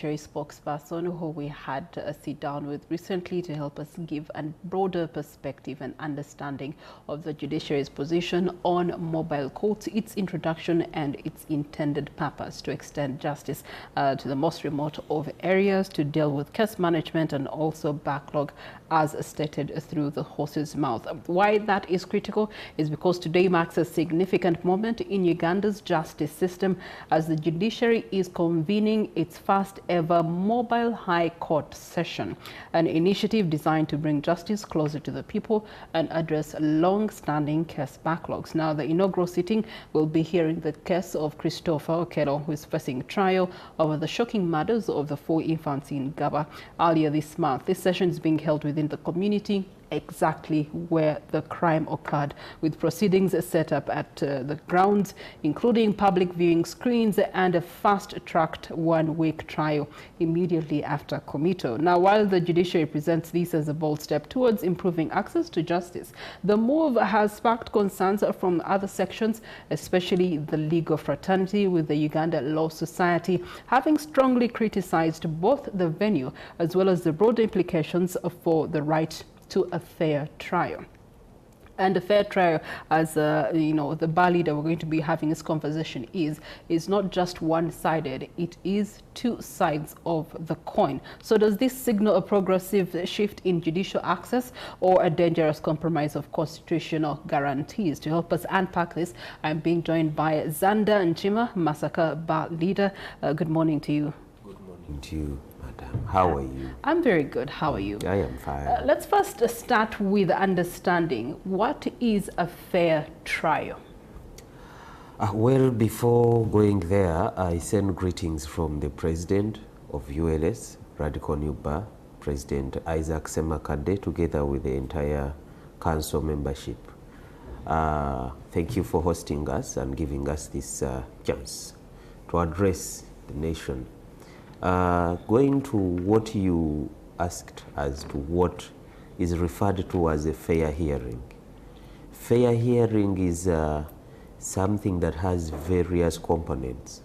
Spokesperson who we had a sit down with recently to help us give a broader perspective and understanding of the judiciary's position on mobile courts, its introduction and its intended purpose to extend justice to the most remote of areas, to deal with case management and also backlog as stated through the horse's mouth. Why that is critical is because today marks a significant moment in Uganda's justice system as the judiciary is convening its first ever mobile high court session, an initiative designed to bring justice closer to the people and address long-standing case backlogs. Now, the inaugural sitting will be hearing the case of Christopher Okello, who is facing trial over the shocking murders of the 4 infants in Gaba earlier this month. This session is being held within the community exactly where the crime occurred, with proceedings set up at the grounds, including public viewing screens and a fast-tracked 1-week trial immediately after committal. Now, while the judiciary presents this as a bold step towards improving access to justice, the move has sparked concerns from other sections, especially the legal fraternity, with the Uganda Law Society having strongly criticized both the venue as well as the broader implications for the right to a fair trial. And a fair trial, as the bar leader we're going to be having this conversation is not just one-sided, it is 2 sides of the coin. So does this signal a progressive shift in judicial access or a dangerous compromise of constitutional guarantees? To help us unpack this, I'm being joined by Zanda Nchima, Masaka bar leader. Good morning to you. Good morning to you. How are you? I'm very good. How are you? I am fine. Let's first start with understanding what is a fair trial. Well, before going there, I send greetings from the president of ULS, Radical New Bar, President Isaac Semakade, together with the entire council membership. Thank you for hosting us and giving us this chance to address the nation. Going to what you asked as to what is referred to as a fair hearing. Fair hearing is something that has various components.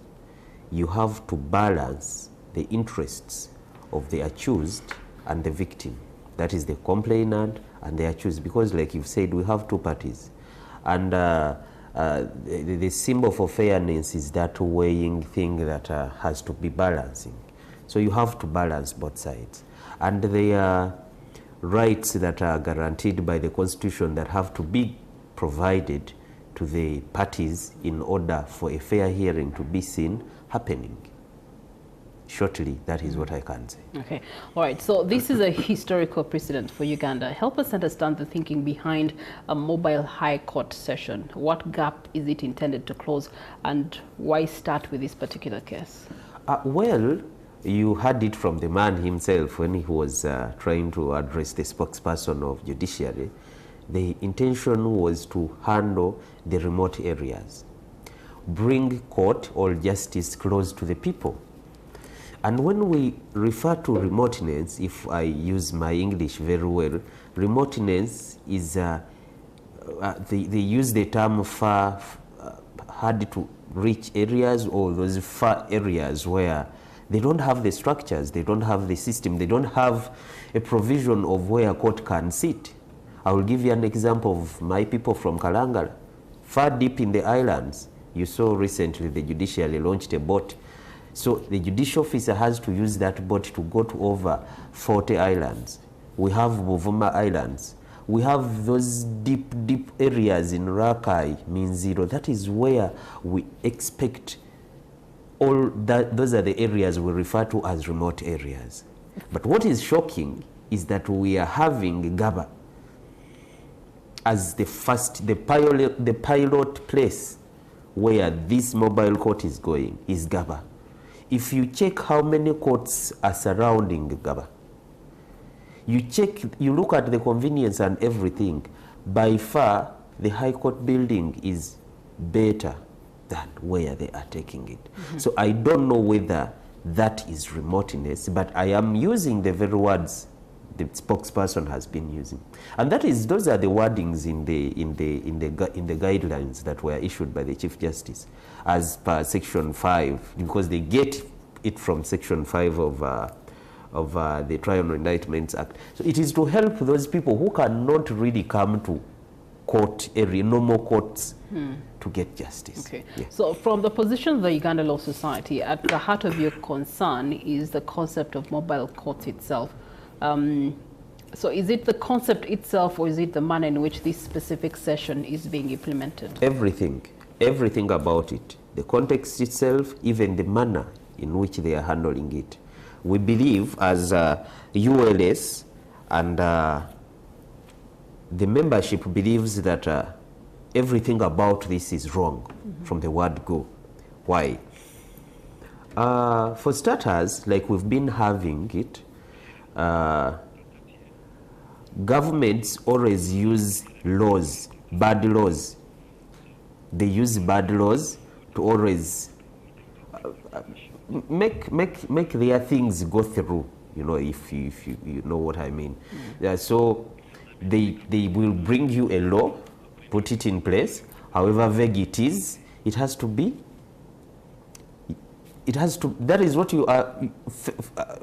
You have to balance the interests of the accused and the victim. That is the complainant and the accused, because like you've said, we have 2 parties. And the symbol for fairness is that weighing thing that has to be balancing. So you have to balance both sides. And there are rights that are guaranteed by the Constitution that have to be provided to the parties in order for a fair hearing to be seen happening. Shortly, that is what I can say. Okay. All right. So this is a historical precedent for Uganda. Help us understand the thinking behind a mobile high court session. What gap is it intended to close, and why start with this particular case? Well, you heard it from the man himself when he was trying to address the spokesperson of judiciary. The intention was to handle the remote areas, bring court or justice close to the people. And when we refer to remoteness, if I use my English very well, remoteness is, they use the term far, hard to reach areas, or those far areas where they don't have the structures, they don't have the system, they don't have a provision of where a court can sit. I will give you an example of my people from Kalangala, far deep in the islands. You saw recently the judiciary launched a boat. So the judicial officer has to use that boat to go to over 40 islands. We have Buvuma Islands. We have those deep areas in Rakai, Minziro. That is where we expect all that. Those are the areas we refer to as remote areas. But what is shocking is that we are having Gaba as the pilot place where this mobile court is going is Gaba. If you check how many courts are surrounding Gaba, you look at the convenience and everything, by far the High Court building is better than where they are taking it. So I don't know whether that is remoteness, but I am using the very words the spokesperson has been using, and those are the wordings in the guidelines that were issued by the Chief Justice as per Section 5, because they get it from Section 5 of the Trial and Indictments Act. So it is to help those people who cannot really come to court area, normal courts, to get justice. Okay. Yeah. So from the position of the Uganda Law Society, at the heart of your concern is the concept of mobile court itself. So is it the concept itself, or is it the manner in which this specific session is being implemented? Everything about it. The context itself, even the manner in which they are handling it. We believe as ULS and the membership believes that everything about this is wrong from the word go. Why? For starters, like we've been having it, governments always use laws, bad laws. They use bad laws to always make their things go through, you know, if you know what I mean. Yeah, so they will bring you a law, put it in place, however vague it is, it has to, that is what you are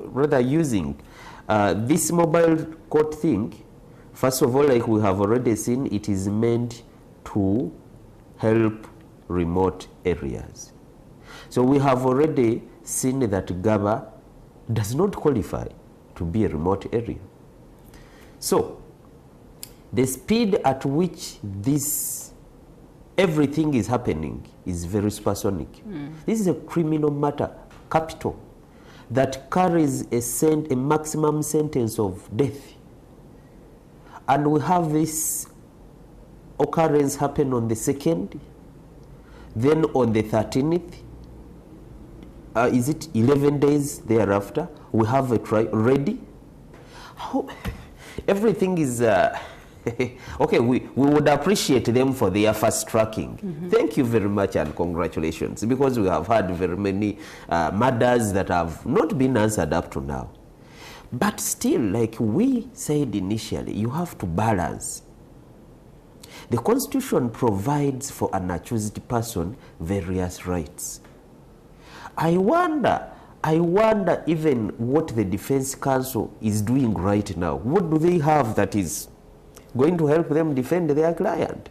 rather using. This mobile court thing, first of all, like we have already seen, it is meant to help remote areas. So we have already seen that Gaba does not qualify to be a remote area. So the speed at which everything is happening is very supersonic. This is a criminal matter, capital, that carries a maximum sentence of death. And we have this occurrence happen on the 2nd, then on the 13th, is it 11 days thereafter, we have a trial ready. Everything is okay. We would appreciate them for their fast tracking. Thank you very much and congratulations, because we have had very many murders that have not been answered up to now. But still, like we said initially, you have to balance. The Constitution provides for an accused person various rights. I wonder even what the Defense Council is doing right now. What do they have that is going to help them defend their client?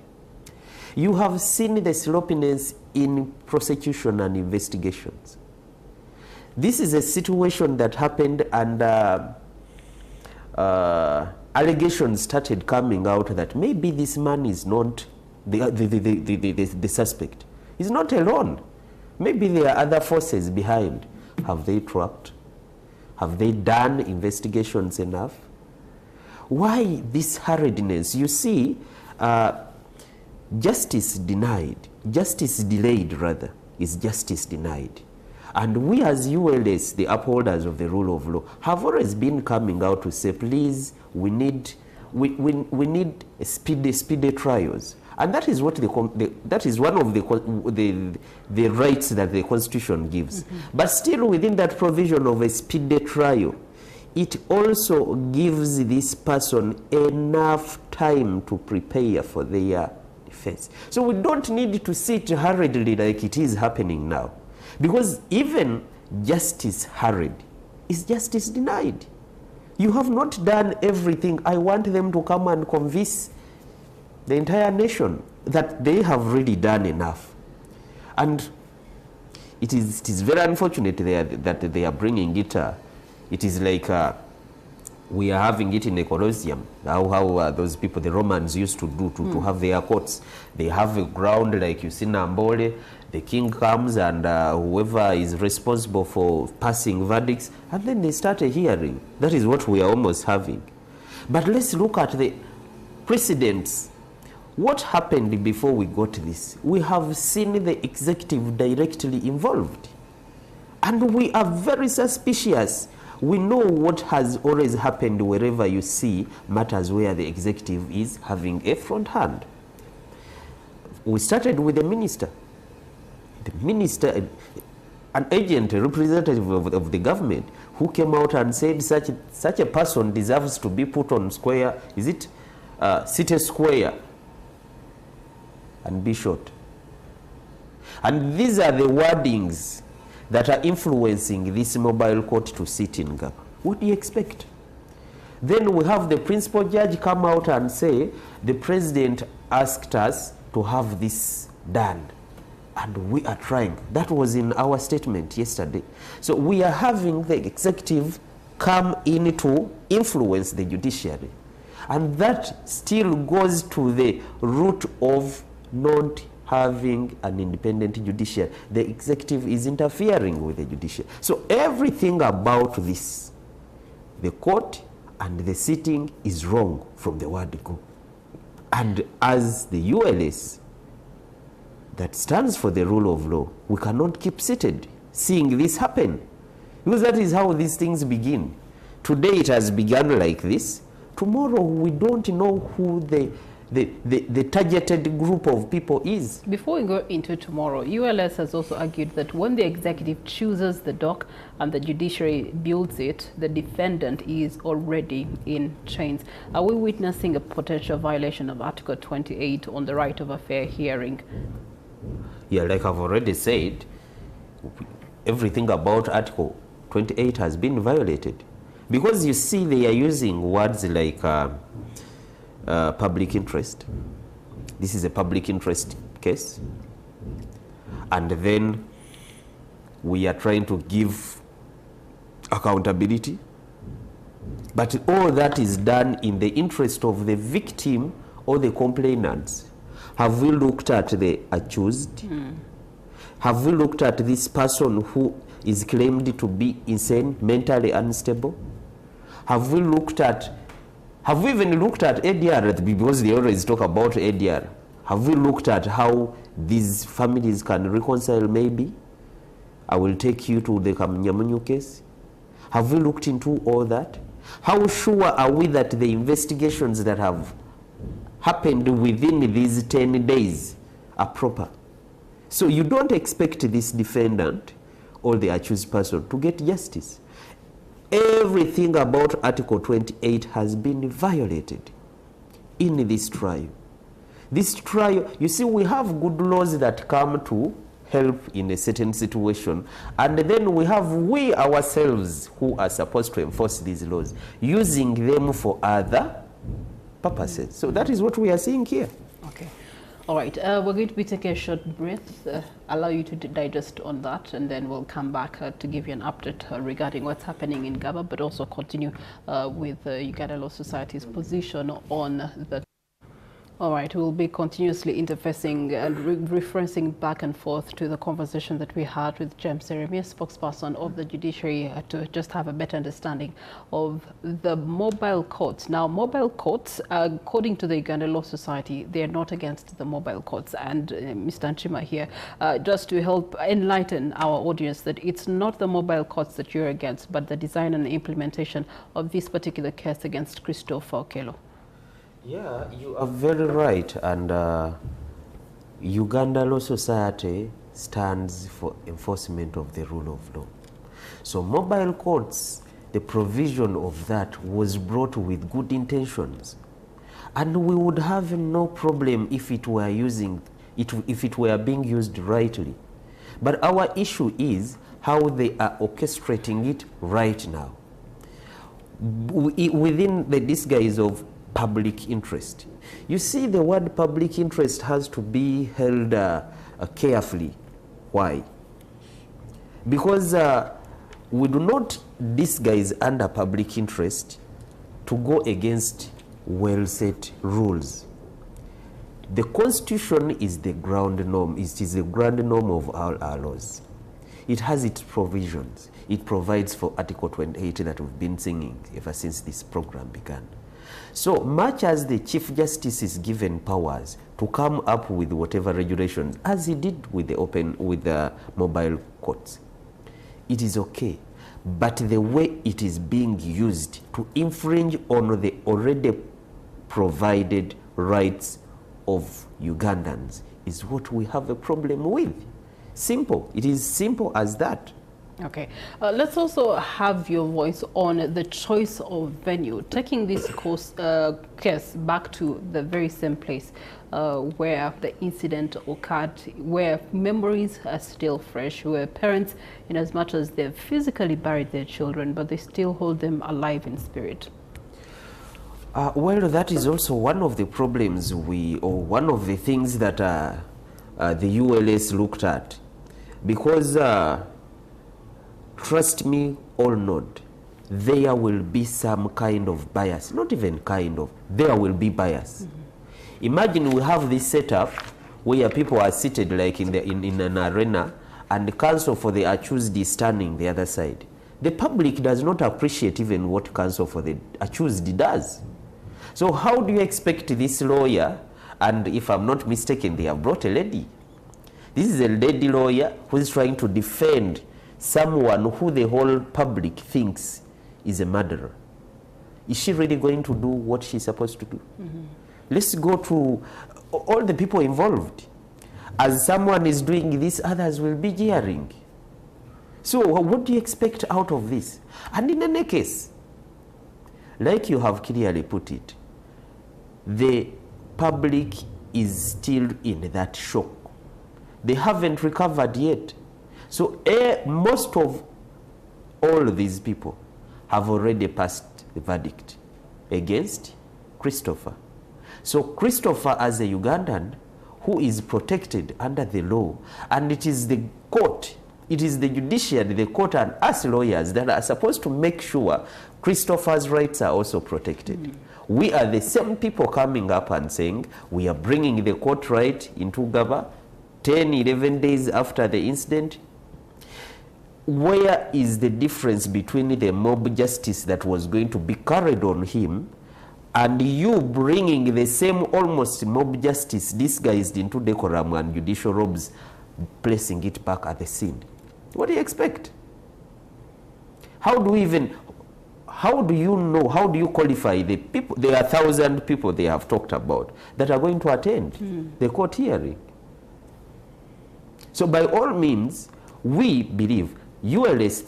You have seen the sloppiness in prosecution and investigations. This is a situation that happened, and allegations started coming out that maybe this man is not the suspect. He's not alone. Maybe there are other forces behind. Have they tracked? Have they done investigations enough? Why this hurriedness? You see, justice delayed rather, is justice denied. And we as ULS, the upholders of the rule of law, have always been coming out to say, please, we need speedy trials. And that is what that is one of the rights that the Constitution gives. But still, within that provision of a speedy trial, it also gives this person enough time to prepare for their defense. So we don't need to sit hurriedly like it is happening now. Because even justice hurried is justice denied. You have not done everything. I want them to come and convince the entire nation that they have really done enough. And it is very unfortunate that they are bringing it. It is like we are having it in a Colosseum. How those people, the Romans, used to do to have their courts. They have a ground like you see Nambole. The king comes and whoever is responsible for passing verdicts, and then they start a hearing. That is what we are almost having. But let's look at the precedents. What happened before we got this? We have seen the executive directly involved. And we are very suspicious. We know what has always happened wherever you see matters where the executive is having a front hand. We started with the minister. The minister, an agent, a representative of the government, who came out and said such a person deserves to be put on square, is it City Square, and be shot. And these are the wordings that are influencing this mobile court to sit in Gap. What do you expect? Then we have the principal judge come out and say, the president asked us to have this done, and we are trying. That was in our statement yesterday. So we are having the executive come in to influence the judiciary. And that still goes to the root of not having an independent judiciary. The executive is interfering with the judiciary. So everything about this, the court and the sitting, is wrong from the word go. And as the ULS that stands for the rule of law, we cannot keep seated seeing this happen, because that is how these things begin. Today it has begun like this. Tomorrow we don't know who the targeted group of people is. Before we go into tomorrow, ULS has also argued that when the executive chooses the dock and the judiciary builds it, the defendant is already in chains. Are we witnessing a potential violation of Article 28 on the right of a fair hearing? Yeah, like I've already said, everything about Article 28 has been violated. Because you see, they are using words like public interest. This is a public interest case. And then we are trying to give accountability. But all that is done in the interest of the victim or the complainants. Have we looked at the accused? Have we looked at this person who is claimed to be insane, mentally unstable? Have we even looked at ADR, because they always talk about ADR? Have we looked at how these families can reconcile maybe? I will take you to the Kamnyamunyu case. Have we looked into all that? How sure are we that the investigations that have happened within these 10 days are proper? So you don't expect this defendant or the accused person to get justice. Everything about Article 28 has been violated in this trial. This trial, you see, we have good laws that come to help in a certain situation, and then we have we ourselves who are supposed to enforce these laws, using them for other purposes. So that is what we are seeing here. Okay. All right, we're going to be taking a short breath, allow you to digest on that, and then we'll come back to give you an update regarding what's happening in Gaba, but also continue with Uganda Law Society's position on the... All right, we'll be continuously interfacing and referencing back and forth to the conversation that we had with James Jeremiah, spokesperson of the judiciary, to just have a better understanding of the mobile courts. Now, mobile courts, according to the Uganda Law Society, they are not against the mobile courts. And Mr. Nchima here, just to help enlighten our audience that it's not the mobile courts that you're against, but the design and implementation of this particular case against Christopher Okello. Yeah, you are very right, and Uganda Law Society stands for enforcement of the rule of law. So mobile courts, the provision of that was brought with good intentions, and we would have no problem if it were being used rightly. But our issue is how they are orchestrating it right now, within the disguise of public interest. You see, the word public interest has to be held carefully. Why? Because we do not disguise under public interest to go against well-set rules. The Constitution is the ground norm. It is the ground norm of all our laws. It has its provisions. It provides for Article 28 that we've been singing ever since this program began. So much as the Chief Justice is given powers to come up with whatever regulations, as he did with the mobile courts, it is okay. But the way it is being used to infringe on the already provided rights of Ugandans is what we have a problem with. Simple. It is simple as that. Okay, let's also have your voice on the choice of venue, taking this case back to the very same place where the incident occurred, where memories are still fresh, where parents, in as much as they've physically buried their children, but they still hold them alive in spirit. Well, that is also one of the problems or one of the things that the ULS looked at, because trust me or not, there will be some kind of bias, not even kind of, there will be bias. Imagine we have this setup where people are seated like in an arena, and the counsel for the accused is standing the other side. The public does not appreciate even what counsel for the accused does. So how do you expect this lawyer, and if I'm not mistaken, they have brought a lady. This is a lady lawyer who is trying to defend someone who the whole public thinks is a murderer. Is she really going to do what she's supposed to do? Let's go to all the people involved. As someone is doing this, others will be jeering. So what do you expect out of this? And in any case, like you have clearly put it, the public is still in that shock. They haven't recovered yet. So most of all these people have already passed the verdict against Christopher. So Christopher, as a Ugandan who is protected under the law, and it is the court, it is the judiciary, the court, and us lawyers that are supposed to make sure Christopher's rights are also protected. We are the same people coming up and saying we are bringing the court right into Gaba 10, 11 days after the incident. Where is the difference between the mob justice that was going to be carried on him and you bringing the same almost mob justice disguised into decorum and judicial robes, placing it back at the scene? What do you expect? How do you know, how do you qualify the people? There are 1,000 people they have talked about that are going to attend the court hearing. So by all means, we believe, ULS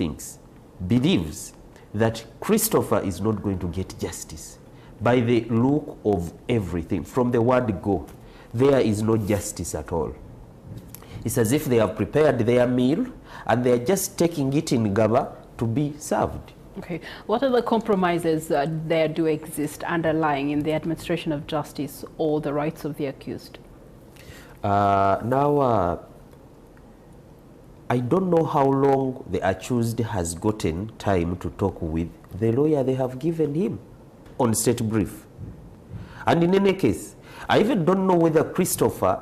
believes that Christopher is not going to get justice. By the look of everything, from the word go, there is no justice at all. It's as if they have prepared their meal and they are just taking it in Gaba to be served. Okay, what are the compromises there do exist underlying in the administration of justice or the rights of the accused? I don't know how long the accused has gotten time to talk with the lawyer they have given him on state brief. And in any case, I even don't know whether Christopher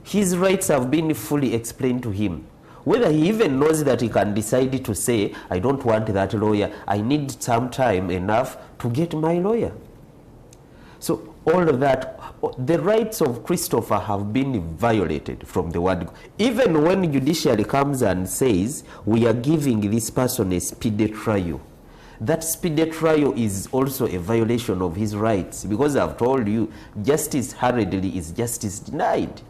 his rights have been fully explained to him. Whether he even knows that he can decide to say, I don't want that lawyer, I need some time enough to get my lawyer. So all of that, the rights of Christopher have been violated from the word go. Even when judiciary comes and says, we are giving this person a speedy trial, that speedy trial is also a violation of his rights, because I've told you, justice hurriedly is justice denied.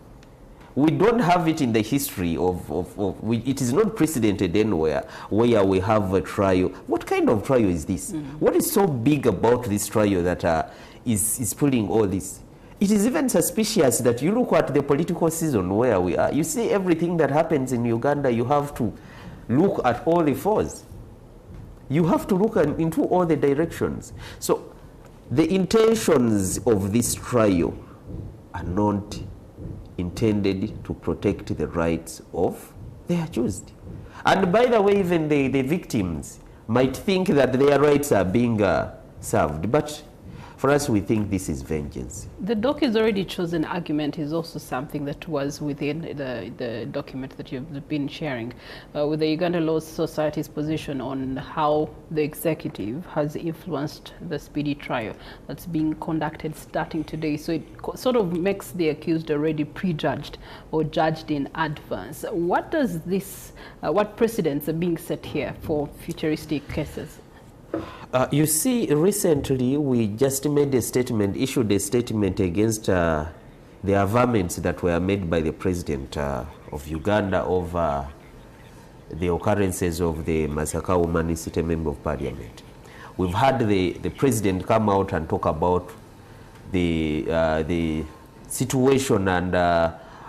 We don't have it in the history it is not precedented anywhere where we have a trial. What kind of trial is this? What is so big about this trial that is pulling all this? It is even suspicious that you look at the political season where we are. You see everything that happens in Uganda, you have to look at all the fours. You have to look into all the directions. So the intentions of this trial are not intended to protect the rights of the accused. And by the way, even the victims might think that their rights are being served. But for us, we think this is vengeance. The doc is already chosen argument is also something that was within the document that you've been sharing with the Uganda Law Society's position on how the executive has influenced the speedy trial that's being conducted starting today. So it sort of makes the accused already prejudged or judged in advance. What does this, what precedents are being set here for futuristic cases? You see, recently we just made a statement, issued a statement against the averments that were made by the president of Uganda over the occurrences of the Masaka woman city member of parliament. We've had the president come out and talk about the situation and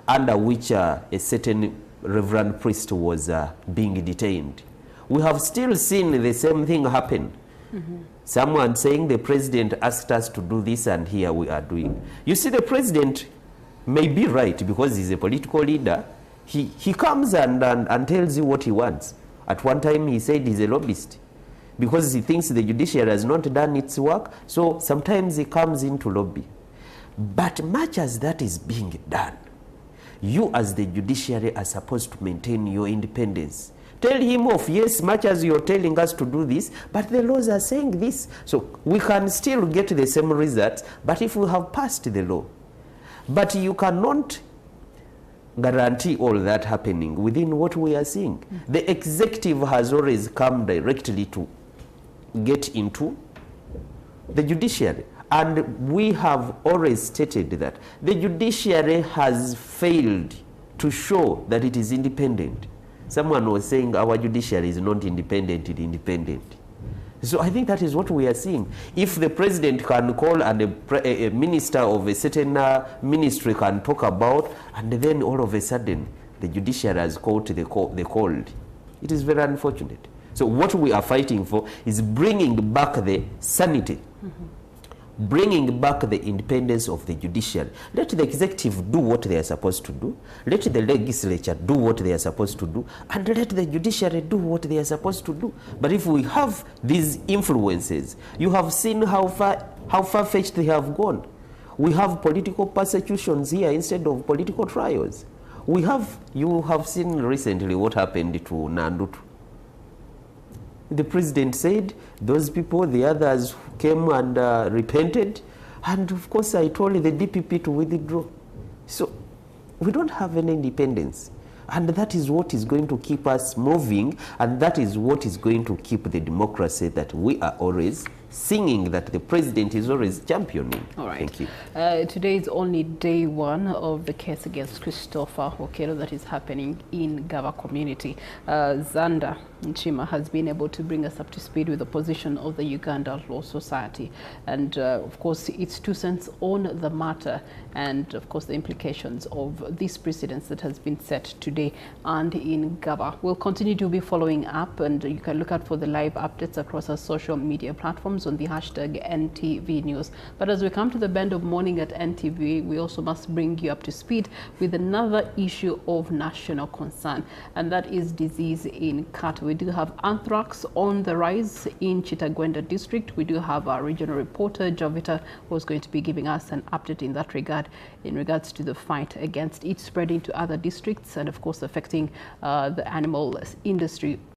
under which a certain reverend priest was being detained. We have still seen the same thing happen. Someone saying the president asked us to do this and here we are doing. You see, the president may be right because he's a political leader. He comes and tells you what he wants. At one time he said he's a lobbyist because he thinks the judiciary has not done its work, so sometimes he comes in to lobby. But much as that is being done, you as the judiciary are supposed to maintain your independence. Tell him off, yes, much as you're telling us to do this, but the laws are saying this. So we can still get the same results, but if we have passed the law. But you cannot guarantee all that happening within what we are seeing. The executive has always come directly to get into the judiciary. And we have always stated that the judiciary has failed to show that it is independent. Someone was saying our judiciary is not independent, it is independent. So I think that is what we are seeing. If the president can call and a minister of a certain ministry can talk about, and then all of a sudden the judiciary has caught the cold, it is very unfortunate. So what we are fighting for is bringing back the sanity, bringing back the independence of the judiciary. Let the executive do what they are supposed to do. Let the legislature do what they are supposed to do. And let the judiciary do what they are supposed to do. But if we have these influences, you have seen how far-fetched they have gone. We have political persecutions here instead of political trials. You have seen recently what happened to Nandutu. The president said those people, the others came and repented, and of course I told the DPP to withdraw. So we don't have any independence, and that is what is going to keep us moving, and that is what is going to keep the democracy that we are always singing, that the president is always championing. All right. Thank you. Today is only day one of the case against Christopher Okero that is happening in Gava community. Zanda Nchima has been able to bring us up to speed with the position of the Uganda Law Society and of course its 2 cents on the matter, and of course the implications of this precedence that has been set today and in Gava. We'll continue to be following up, and you can look out for the live updates across our social media platforms on the hashtag NTV News. But as we come to the bend of Morning at NTV, we also must bring you up to speed with another issue of national concern, and that is disease in cattle. We do have anthrax on the rise in Chitagwenda district. We do have our regional reporter, Jovita, who's going to be giving us an update in that regard, in regards to the fight against it spreading to other districts and of course affecting the animal industry